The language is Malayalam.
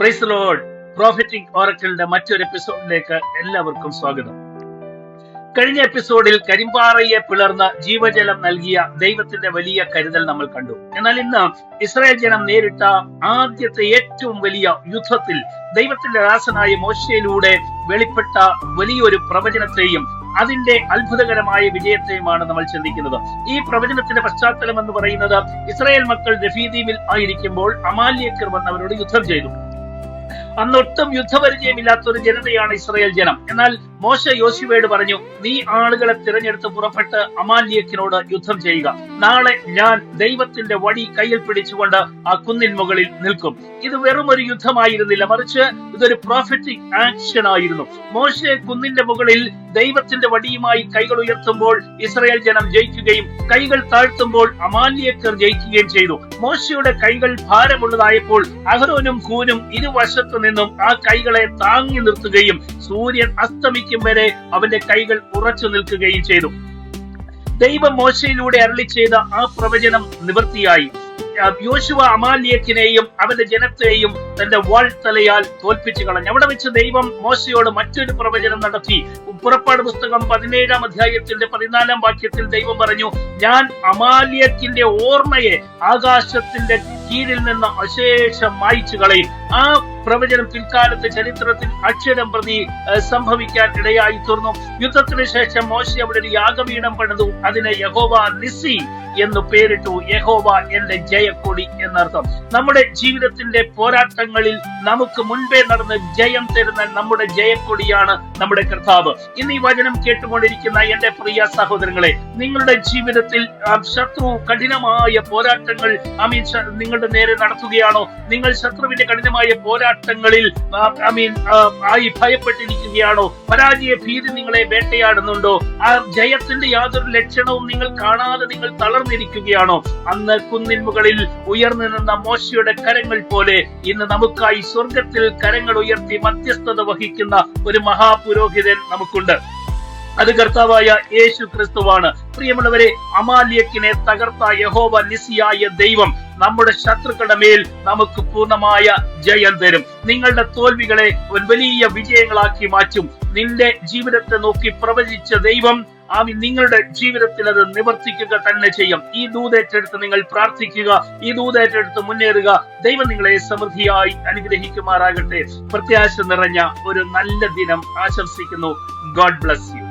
Praise the Lord. പ്രോഫറ്റിക് ഓറക്കിളിന്റെ മറ്റൊരു എപ്പിസോഡിലേക്ക് എല്ലാവർക്കും സ്വാഗതം. കഴിഞ്ഞ എപ്പിസോഡിൽ കരിമ്പാറയെ പിളർന്ന് ജീവജലം നൽകിയ ദൈവത്തിന്റെ വലിയ കരുതൽ നമ്മൾ കണ്ടു. എന്നാൽ ഇന്ന് ഇസ്രായേൽ ജനം നേരിട്ട ആദ്യത്തെ ഏറ്റവും വലിയ യുദ്ധത്തിൽ ദൈവത്തിന്റെ ദാസനായ മോശയിലൂടെ വെളിപ്പെട്ട വലിയൊരു പ്രവചനത്തെയും അതിന്റെ അത്ഭുതകരമായ വിജയത്തെയുമാണ് നമ്മൾ ചിന്തിക്കുന്നത്. ഈ പ്രവചനത്തിന്റെ പശ്ചാത്തലം എന്ന് പറയുന്നത് ഇസ്രായേൽ മക്കൾ രഫീദീമിൽ ആയിരിക്കുമ്പോൾ അമാല്യക്കർ വന്ന് അവരോട് യുദ്ധം ചെയ്തു. അന്നൊട്ടും യുദ്ധപരിചയമില്ലാത്ത ഒരു ജനതയാണ് ഇസ്രായേൽ ജനം. എന്നാൽ മോശ യോശുവയോട് പറഞ്ഞു, നീ ആളുകളെ തിരഞ്ഞെടുത്ത് പുറപ്പെട്ട് അമാല്യക്കിനോട് യുദ്ധം ചെയ്യുക. നാളെ ഞാൻ ദൈവത്തിന്റെ വടി കയ്യിൽ പിടിച്ചുകൊണ്ട് ആ കുന്നിൻ മുകളിൽ നിൽക്കും. ഇത് വെറും ഒരു യുദ്ധമായിരുന്നില്ല, മറിച്ച് ഇതൊരു പ്രോഫറ്റിക് ആക്ഷൻ ആയിരുന്നു. മോശെ കുന്നിന്റെ മുകളിൽ ദൈവത്തിന്റെ വടിയുമായി കൈകൾ ഉയർത്തുമ്പോൾ ഇസ്രായേൽ ജനം ജയിക്കുകയും കൈകൾ താഴ്ത്തുമ്പോൾ അമാല്യക്കർ ജയിക്കുകയും ചെയ്തു. മോശയുടെ കൈകൾ ഭാരമുള്ളതായപ്പോൾ അഹരോനും ഹൂനും ഇരുവശത്തു നിന്നും ആ കൈകളെ താങ്ങി നിർത്തുകയും സൂര്യൻ അസ്തമിക്കും വരെ അവന്റെ കൈകൾ ഉറച്ചു നിൽക്കുകയും ചെയ്തു. ദൈവം മോശയിലൂടെ അരുളി ചെയ്ത ആ പ്രവചനം നിവൃത്തിയായി. യോശുവ അമാല്യക്കിനെയും അവന്റെ ജനത്തെയും തന്റെ വാൾത്തലയാൽ തോൽപ്പിച്ചു കളഞ്ഞു. അവിടെ വെച്ച് ദൈവം മോശയോട് മറ്റൊരു പ്രവചനം നടത്തി. പുറപ്പാട് പുസ്തകം 17-ാം അധ്യായത്തിന്റെ 14-ാം വാക്യത്തിൽ ദൈവം പറഞ്ഞു, ഞാൻ അമാല്യക്കിന്റെ ഓർമ്മയെ ആകാശത്തിന്റെ കീഴിൽ നിന്ന് അശേഷം മായ്ച്ചു കളയും. ആ പ്രവചനം പിൽക്കാലത്ത് ചരിത്രത്തിൽ അക്ഷരം പ്രതി സംഭവിക്കാൻ ഇടയായി തീർന്നു. യുദ്ധത്തിന് ശേഷം മോശ അവിടെ ഒരു യാഗപീഠം പണിതു. അതിന് യഹോവ നിസ്സി എന്ന് പേരിട്ടു. യഹോവ എന്റെ ജയക്കൊടി എന്നർത്ഥം. നമ്മുടെ ജീവിതത്തിന്റെ പോരാട്ടങ്ങളിൽ നമുക്ക് മുൻപേ നടന്ന് ജയം തരുന്ന നമ്മുടെ ജയക്കൊടിയാണ് നമ്മുടെ കർത്താവ്. ഇന്ന് ഈ വചനം കേട്ടുകൊണ്ടിരിക്കുന്ന എന്റെ പ്രിയ സഹോദരങ്ങളെ, നിങ്ങളുടെ ജീവിതത്തിൽ ശത്രു കഠിനമായ പോരാട്ടങ്ങൾ നിങ്ങളുടെ നേരെ നടത്തുകയാണോ? നിങ്ങൾ ശത്രുവിന്റെ കഠിനമായ പോരാട്ടങ്ങളിൽ ആയി ഭയപ്പെട്ടിരിക്കുകയാണോ? പരാജയ ഭീതി നിങ്ങളെ വേട്ടയാടുന്നുണ്ടോ? ആ ജയത്തിന്റെ യാതൊരു ലക്ഷണവും നിങ്ങൾ കാണാതെ നിങ്ങൾ തളർന്നിരിക്കുകയാണോ? അന്ന് കുന്നിൻ മുകളിൽ ഉയർന്നു നിന്ന മോശയുടെ കരങ്ങൾ പോലെ ഇന്ന് നമുക്കായി സ്വർഗത്തിൽ കരങ്ങൾ ഉയർത്തി മധ്യസ്ഥത വഹിക്കുന്ന ഒരു മഹാപുരോഹിതൻ നമുക്കുണ്ട്. അത് കർത്താവായ യേശു ക്രിസ്തുവാണ്. പ്രിയമുള്ളവരെ, അമാല്യക്കിനെ തകർത്ത യഹോവ നിസിയായ ദൈവം നമ്മുടെ ശത്രുക്കളുടെ മേൽ നമുക്ക് പൂർണ്ണമായ ജയം തരും. നിങ്ങളുടെ തോൽവികളെ വലിയ വിജയങ്ങളാക്കി മാറ്റും. നിന്റെ ജീവിതത്തെ നോക്കി പ്രവചിച്ച ദൈവം നിങ്ങളുടെ ജീവിതത്തിൽ അത് നിവർത്തിക്കുക തന്നെ ചെയ്യും. ഈ ദൂതേറ്റെടുത്ത് നിങ്ങൾ പ്രാർത്ഥിക്കുക, ഈ ദൂതേറ്റെടുത്ത് മുന്നേറുക. ദൈവം നിങ്ങളെ സമൃദ്ധിയായി അനുഗ്രഹിക്കുമാറാകട്ടെ. പ്രത്യാശ നിറഞ്ഞ ഒരു നല്ല ദിനം ആശംസിക്കുന്നു. God bless you.